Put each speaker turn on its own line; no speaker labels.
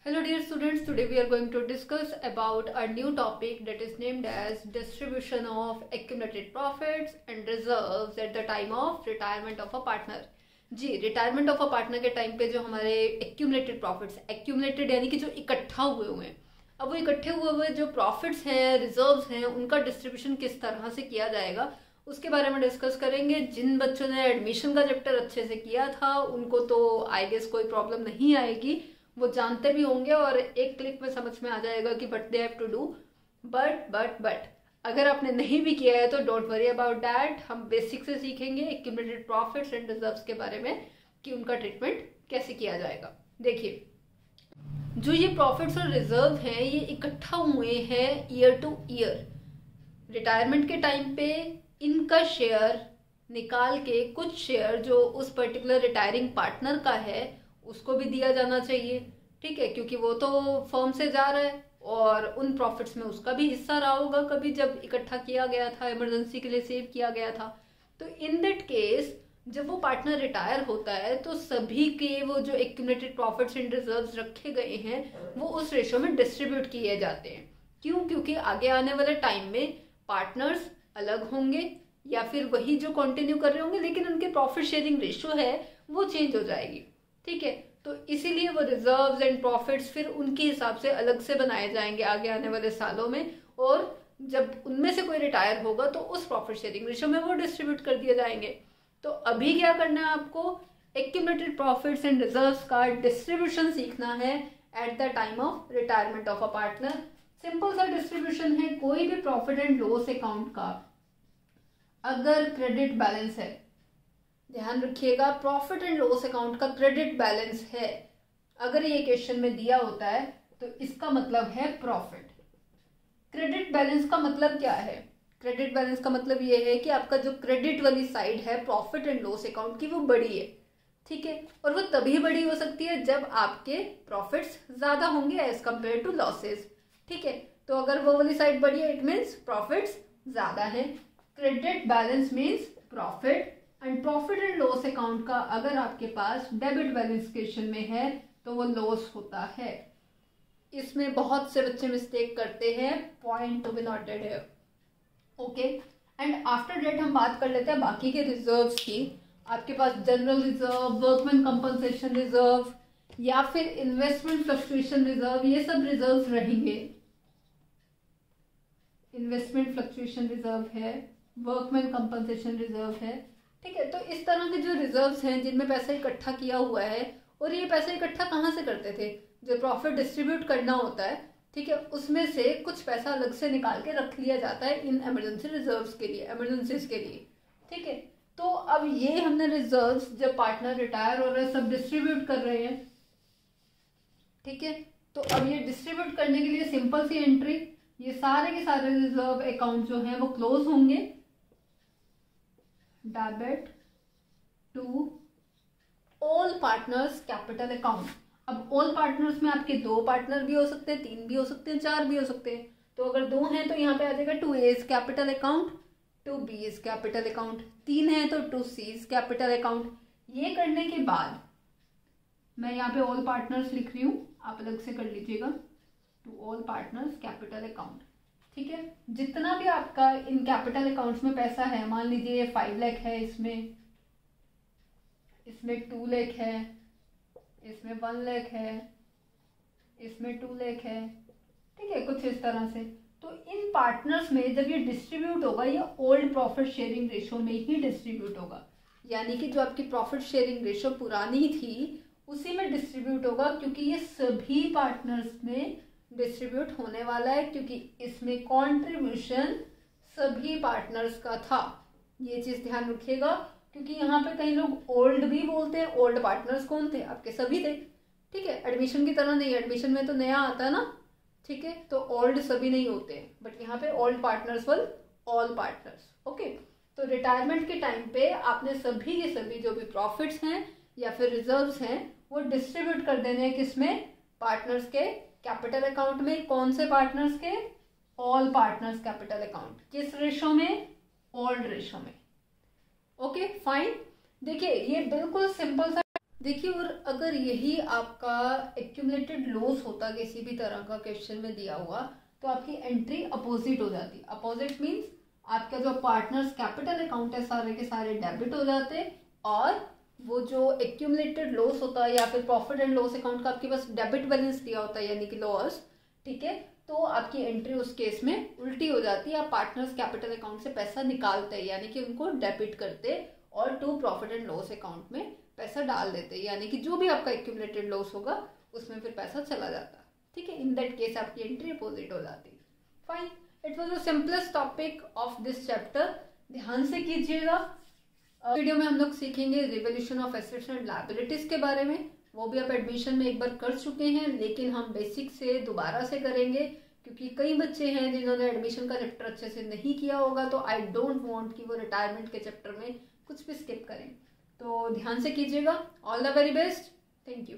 Hello dear students, today we are going to discuss about a new topic that is named as distribution of accumulated profits and reserves at the time of retirement of a partner। जी, retirement of a partner के time पे जो हमारे accumulated profits, accumulated यानी कि जो इकट्ठा हुए हैं, अब वो इकट्ठे हुए जो प्रॉफिट्स हैं, रिजर्व्स हैं, उनका डिस्ट्रीब्यूशन किस तरह से किया जाएगा उसके बारे में डिस्कस करेंगे। जिन बच्चों ने एडमिशन का चैप्टर अच्छे से किया था उनको तो आई गेस कोई प्रॉब्लम नहीं आएगी, वो जानते भी होंगे और एक क्लिक में समझ में आ जाएगा कि but they have to do. But अगर आपने नहीं भी किया है तो डोंट वरी अबाउट दैट। हम बेसिक से सीखेंगे एक्यूमुलेटेड प्रॉफिट्स एंड रिजर्व्स के बारे में कि उनका ट्रीटमेंट कैसे किया जाएगा। देखिए, जो ये प्रॉफिट्स और रिजर्व हैं ये इकट्ठा हुए हैं ईयर टू ईयर। रिटायरमेंट के टाइम पे इनका शेयर निकाल के कुछ शेयर जो उस पर्टिकुलर रिटायरिंग पार्टनर का है उसको भी दिया जाना चाहिए, ठीक है, क्योंकि वो तो फर्म से जा रहा है और उन प्रॉफिट्स में उसका भी हिस्सा रहा होगा कभी जब इकट्ठा किया गया था, इमरजेंसी के लिए सेव किया गया था। तो इन दैट केस जब वो पार्टनर रिटायर होता है तो सभी के वो जो एक्यूमुलेटेड प्रॉफिट्स एंड रिजर्व्स रखे गए हैं वो उस रेशो में डिस्ट्रीब्यूट किए जाते हैं। क्यों? क्योंकि आगे आने वाले टाइम में पार्टनर्स अलग होंगे या फिर वही जो कंटिन्यू कर रहे होंगे, लेकिन उनके प्रॉफिट शेयरिंग रेशो है वो चेंज हो जाएगी, ठीक है। तो इसीलिए वो रिजर्व्स एंड प्रॉफिट्स फिर उनके हिसाब से अलग से बनाए जाएंगे आगे आने वाले सालों में, और जब उनमें से कोई रिटायर होगा तो उस प्रॉफिट शेयरिंग रेशो में वो डिस्ट्रीब्यूट कर दिए जाएंगे। तो अभी क्या करना है आपको, एक्यूमुलेटेड प्रॉफिट्स एंड रिजर्व्स का डिस्ट्रीब्यूशन सीखना है at the time of retirement of a partner. Simple सा डिस्ट्रीब्यूशन है, कोई भी प्रॉफिट एंड लॉस अकाउंट का अगर क्रेडिट बैलेंस है, ध्यान रखिएगा, प्रॉफिट एंड लॉस अकाउंट का क्रेडिट बैलेंस है, अगर ये क्वेश्चन में दिया होता है तो इसका मतलब है प्रॉफिट। क्रेडिट बैलेंस का मतलब क्या है? क्रेडिट बैलेंस का मतलब ये है कि आपका जो क्रेडिट वाली साइड है प्रॉफिट एंड लॉस अकाउंट की वो बड़ी है, ठीक है, और वो तभी बड़ी हो सकती है जब आपके प्रॉफिट्स ज्यादा होंगे एज कंपेयर टू लॉसेस, ठीक है। तो अगर वो वाली साइड बड़ी है इट मीन्स प्रॉफिट्स ज्यादा है। Credit balance means profit, and profit and loss account का अगर आपके पास डेबिट बैलेंस क्वेश्चन में है तो वो लॉस होता है। इसमें बहुत से बच्चे मिस्टेक करते हैं, पॉइंट टू बी नोटेड है, ओके। एंड आफ्टर डेट हम बात कर लेते हैं बाकी के रिजर्व्स की। आपके पास general reserve, workman compensation reserve या फिर इन्वेस्टमेंट फ्लक्चुएशन रिजर्व, ये सब रिजर्व रहेंगे। इन्वेस्टमेंट फ्लक्चुएशन रिजर्व है, वर्कमैन कंपनसेशन रिजर्व है, ठीक है। तो इस तरह के जो रिजर्व्स हैं जिनमें पैसा इकट्ठा किया हुआ है, और ये पैसा इकट्ठा कहाँ से करते थे, जो प्रॉफिट डिस्ट्रीब्यूट करना होता है, ठीक है, उसमें से कुछ पैसा अलग से निकाल के रख लिया जाता है इन इमरजेंसी रिजर्व्स के लिए, इमरजेंसीज के लिए, ठीक है। तो अब ये हमने रिजर्व्स जब पार्टनर रिटायर हो रहे हैं सब डिस्ट्रीब्यूट कर रहे हैं, ठीक है। तो अब ये डिस्ट्रीब्यूट करने के लिए सिंपल सी एंट्री, ये सारे के सारे रिजर्व अकाउंट जो हैं वो क्लोज होंगे, debit to all partners capital account. अब ऑल पार्टनर्स में आपके 2 पार्टनर भी हो सकते हैं, 3 भी हो सकते हैं, 4 भी हो सकते हैं। तो अगर 2 हैं तो यहाँ पे आ जाएगा to A's capital account, to B's capital account, 3 है तो टू सीज कैपिटल अकाउंट। ये करने के बाद मैं यहाँ पे ऑल पार्टनर्स लिख रही हूँ, आप अलग से कर लीजिएगा, to all partners capital account, ठीक है। जितना भी आपका इन कैपिटल अकाउंट्स में पैसा है, मान लीजिए 5 लाख है, इसमें 2 लाख है, इसमें 1 लाख है, इसमें 2 लाख है, ठीक है, कुछ इस तरह से। तो इन पार्टनर्स में जब ये डिस्ट्रीब्यूट होगा ये ओल्ड प्रॉफिट शेयरिंग रेशो में ही डिस्ट्रीब्यूट होगा, यानी कि जो आपकी प्रॉफिट शेयरिंग रेशो पुरानी थी उसी में डिस्ट्रीब्यूट होगा, क्योंकि ये सभी पार्टनर्स में डिस्ट्रीब्यूट होने वाला है, क्योंकि इसमें कंट्रीब्यूशन सभी पार्टनर्स का था। ये चीज ध्यान रखिएगा, क्योंकि यहाँ पे कई लोग ओल्ड भी बोलते हैं। ओल्ड पार्टनर्स कौन थे? आपके सभी थे, ठीक है। एडमिशन की तरह नहीं, एडमिशन में तो नया आता है ना, ठीक है, तो ओल्ड सभी नहीं होते हैं, बट यहाँ पे old partners were all partners, okay. तो रिटायरमेंट के टाइम पे आपने सभी के सभी जो भी प्रॉफिट्स हैं या फिर रिजर्व्स हैं वो डिस्ट्रीब्यूट कर देने हैं, किसमें? पार्टनर्स के कैपिटल अकाउंट में। कौन से पार्टनर्स के? All partners capital account. किस रेशो में? ओल्ड रेशो में, ओके फाइन। देखिए ये बिल्कुल सिंपल सा देखिए, और अगर यही आपका एक्यूमुलेटेड लॉस होता किसी भी तरह का क्वेश्चन में दिया हुआ, तो आपकी एंट्री अपोजिट हो जाती। अपोजिट मीन्स आपका जो पार्टनर्स कैपिटल अकाउंट है सारे के सारे डेबिट हो जाते, और वो जो एक्यूमुलेटेड लॉस होता है या फिर प्रॉफिट एंड लॉस अकाउंट का आपके पास डेबिट बैलेंस दिया होता है यानी कि लॉस, ठीक है, तो आपकी एंट्री उस केस में उल्टी हो जाती है। आप पार्टनर्स कैपिटल अकाउंट से पैसा निकालते हैं यानी कि उनको डेबिट करते और to profit and loss account में पैसा डाल देते हैं, यानी कि जो भी आपका एक्यूमुलेटेड लॉस होगा उसमें फिर पैसा चला जाता है, ठीक है। इन दैट केस आपकी एंट्री अपोजिट हो जाती है। Fine, it was the simplest topic of this chapter. ध्यान से कीजिएगा। वीडियो में हम लोग सीखेंगे revolution of assets and liabilities के बारे में। वो भी आप एडमिशन में एक बार कर चुके हैं, लेकिन हम बेसिक से दोबारा से करेंगे क्योंकि कई बच्चे हैं जिन्होंने एडमिशन का चैप्टर अच्छे से नहीं किया होगा, तो आई डोंट वांट कि वो रिटायरमेंट के चैप्टर में कुछ भी स्किप करें। तो ध्यान से कीजिएगा। All the very best. Thank you.